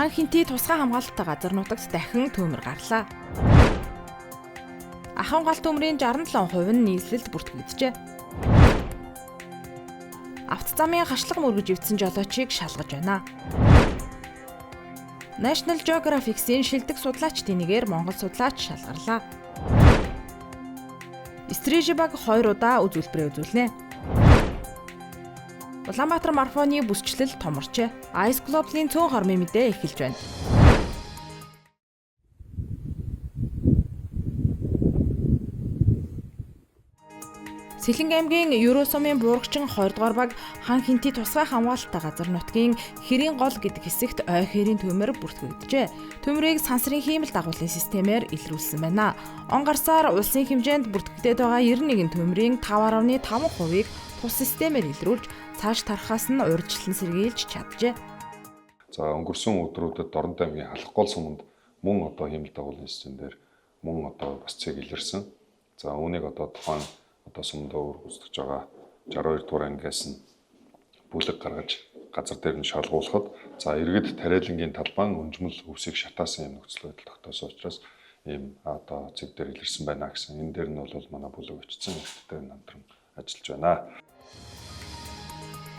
Хан Хинтий тусгай хамгаалалттай газар нутагт дахин төмөр гарлаа. Ахын гал төмрийн 67% нь нийслэлд бүртгэгджээ. Автозамын хашлаг мөргөж ивдсэн жолоочийг шалгаж байна. National Geographic-ийн шилдэг судлаачдын нэгээр Монгол судлаач шалгарлаа. Стрижибаг 2 удаа үзүүлбэрээ үзүүлнэ. Улаанбаатар марафоны бүсчлэл томорчээ. Ice Global-ийн цөөн хормын мэдээ эхэлж байна. Сэлэнг аймгийн Евросомын буурагчин 20 дугаар баг Хан Хинтий тусгай хамгаалалттай газар нутгийн Хэрийн гол гэдэг хэсэгт ой хэрийн төмөр бүртгэгджээ. Төмрийг сансрын хиймэл дагуулын системээр илрүүлсэн байна. Он гарсаар улсын хэмжээнд бүртгэгдээд байгаа 91 төмрийн 5.5%-ийг тус системээр илрүүлж цааш тархаас нь урьдчилан сэргийлж чаджээ. За өнгөрсөн өдрүүдэд Дорнтой аймгийн Халах гол суманд мөн одоо хиймэл дагуулын системээр мөн одоо бас цэг илэрсэн. За үүнийг одоо тухайн одоо сумдаа үргэлжлэж байгаа 62 дугаар ангиас нь бүлэг гаргаж газар дээр нь шалгуулахад за иргэд тариалангийн талбайн өнжмөл өвсийг шатаасан юм нөхцөл байдал тогтоосон учраас ийм одоо цэг дээр илэрсэн байна гэсэн. Энэ дээр нь бол манай бүлэг очсон хэрэгтэй намтран ажиллаж байна.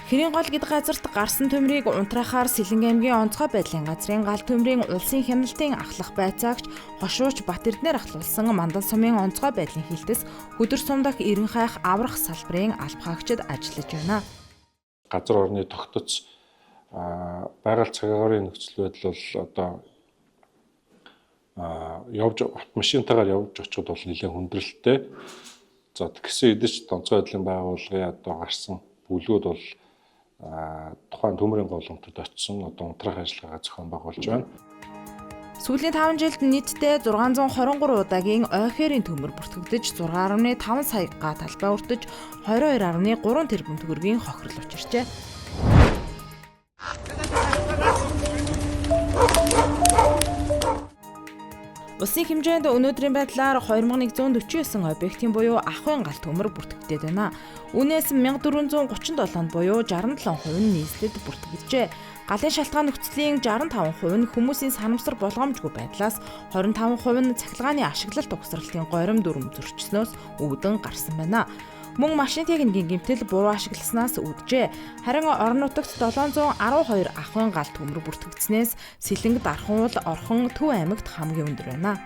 Хэрийн гол гэдэг газарт гарсан төмрийг унтраахаар Сэлэнг аймгийн онцгой байдлын газрын гал төмрийн улсын хяналтын ахлах байцаагч Хошууч Батэрднэр ахлуулсан Мандан сумын онцгой байдлын хилтэс хөдөр сум дахь Ирэн хайх аврах салбарын албахаагчид ажиллаж байна. Газар орны тогтоц байгаль цагаагаар нөхцөл байдал бол одоо явж автомашинтайгаар явж очиход бол нэлээд хүндрэлтэй. За тэгсэн эдэж тонцгой байдлын байгууллагын одоо гарсан бүлгүүд бол тухайн төмрийн голомтод очсон одоо унтраах ажиллагаа зохион байгуулж байна. Сүүлийн 5 жилд нийтдээ 623 удаагийн ой хэрийн төмөр бүртгэгдэж 6.5 сая га талбай өртөж 22.3 тэрбум төгрөгийн хохирол учирчээ. Улсын хэмжээнд өнөөдрийн байдлаар 2149 объектын буюу ахын гал төмөр бүртгэгдээд байна. Үүнээс 1437 буюу 67% нь нийслэлд бүртгэгджээ. Галын шалтгаан нөхцөлийн 65% нь хүмүүсийн санамсар болгоомжгүй байдлаас 25% нь цахилгааны ашиглалт угсралтын горим дүрм зөрчснөөс үүдэн гарсан байна. Мөн машин техникийн гэмтэл буруу ашигласнаас үүджээ. Харин орон нутагт 712 ахын гал төмөр бүртгэгдснээс Сэлэнг, Дархан, Орхон, Төв аймагт хамгийн өндөр байна.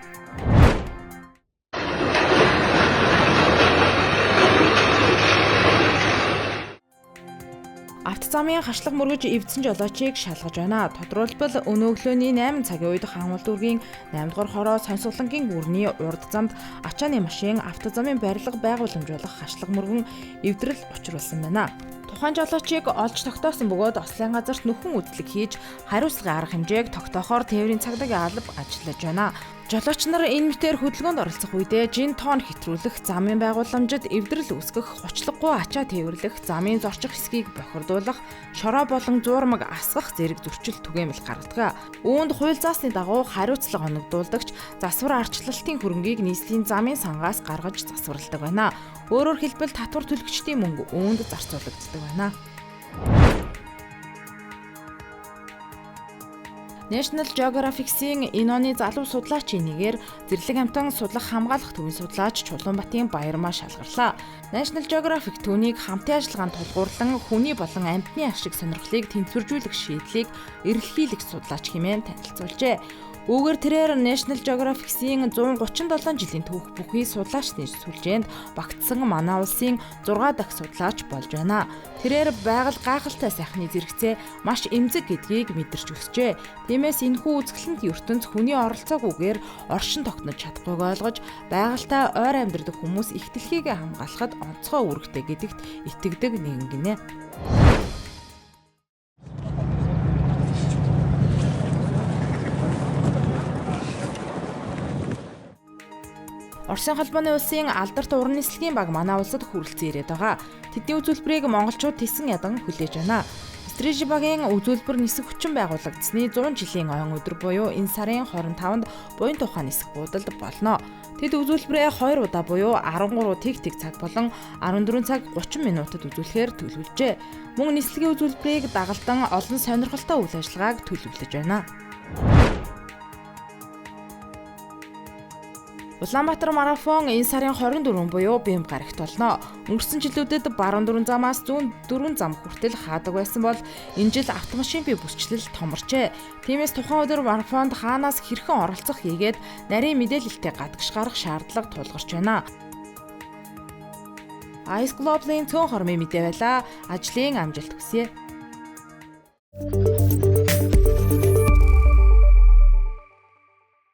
Автозамын хашлаг мөргөж эвдсэн жолоочийг шалгаж байна. Тодорхойлбол өнөө өглөөний 8 цагийн үед Хаанвал дүүргийн 8 дугаар хороо Сонсголонгийн гүрний урд замд ачааны машин автозамын барилга байгууламжуулах хашлаг мөргөн эвдрэл учруулсан байна. Тухайн жолоочийг олж тогтоосон бөгөөд ослын газарт нөхөн үзлэг хийж хариуцлагын арга хэмжээг тогтоохоор тээврийн цагдаагийн алба ажиллаж байна. Жолооч нар энэ мэтээр хөдөлгөөнд оролцох үедээ жин тонн хэтрүүлэх, замын байгууламжид эвдрэл үүсгэх, хуцлаггүй ачаа тээвэрлэх, замын зорчих хэсгийг бохирдуулах, шороо болон зуурмаг асгах зэрэг зөрчил түгээмэл гаргадаг. Үүнд хууль заасны дагуу хариуцлага оногдуулдагч засвар арчлалтын хөрөнгийг нийслэлийн замын сангаас гаргаж засварладаг байна. Өөрөөр хэлбэл татвар төлөгчдийн мөнгө үүнд зарцуулагддаг байна. National Geographic-ийн энэ оны залуу судлаачийн нэгээр Зэрлэг амтан судлах хамгаалах төвийн судлаач Чулуунбатын Баярмаа шалгарлаа. National Geographic түүнийг хамтын ажиллагаанд тулгуурлан хүний болон амьтны ашиг сонирхлыг тэнцвэржүүлэх шийдлийг эрэлхийлэх судлаач хэмээн танилцуулжээ. Үүгээр тэрээр National Geographic-ийн 137 жилийн түүх бүхий судлаачны сүлжээнд багтсан манай улсын 6 дахь судлаач болж байна. Тэрээр байгаль гайхалтай сайхны зэрэгцээ маш эмзэг гэдгийг мэдэрч өсчээ. Тиймээс энэхүү үзэсгэлэнт ертөнц хүний оролцоогүйгээр оршин тогтнож чадахгүйг ойлгож байгальтай ойр амьдардаг хүмүүс их дэлхийгээ хамгаалахад онцгой үүрэгтэй гэдэгт итгэдэг нэгэн гинэ. Оросын холбооны улсын алдарт уран нислэгийн баг манай улсад хүрэлцэн ирээд байгаа. Тэдний үзүүлбэрийг монголчууд тесэн ядан хүлээж байна. Стрижибагийн үзүүлбэр нисэх хүчин байгуулагдсны 100 жилийн ойн өдөр буюу энэ сарын 25-нд буян тухайн нисэх буудалд болно. Тэд үзүүлбэрээ 2 удаа буюу 13 тэг цаг болон 14 цаг 30 минутад үзүүлэхээр төлөвлөжээ. Мөн нислэгийн үзүүлбэрийг дагалдан олон сонирхолтой үйл ажиллагааг төлөвлөж байна. Улаанбаатар марафон энэ сарын 24 буюу Бямб гарагт болно. Өнгөрсөн жилүүдэд баруун дөрвөн замаас зүүн дөрвөн зам хүртэл хаадаг байсан бол энэ жил автомашин бие бүсчлэл томорчээ. Тиймээс тухайн өдөр марафонд хаанаас хэрхэн оролцох хийгээд нарийн мэдээлэлтэй гадагш гарах шаардлага тулгарч байна. Ice Globe-ийн цөөн хормын мэдээ байлаа. Ажлын амжилт хүсье.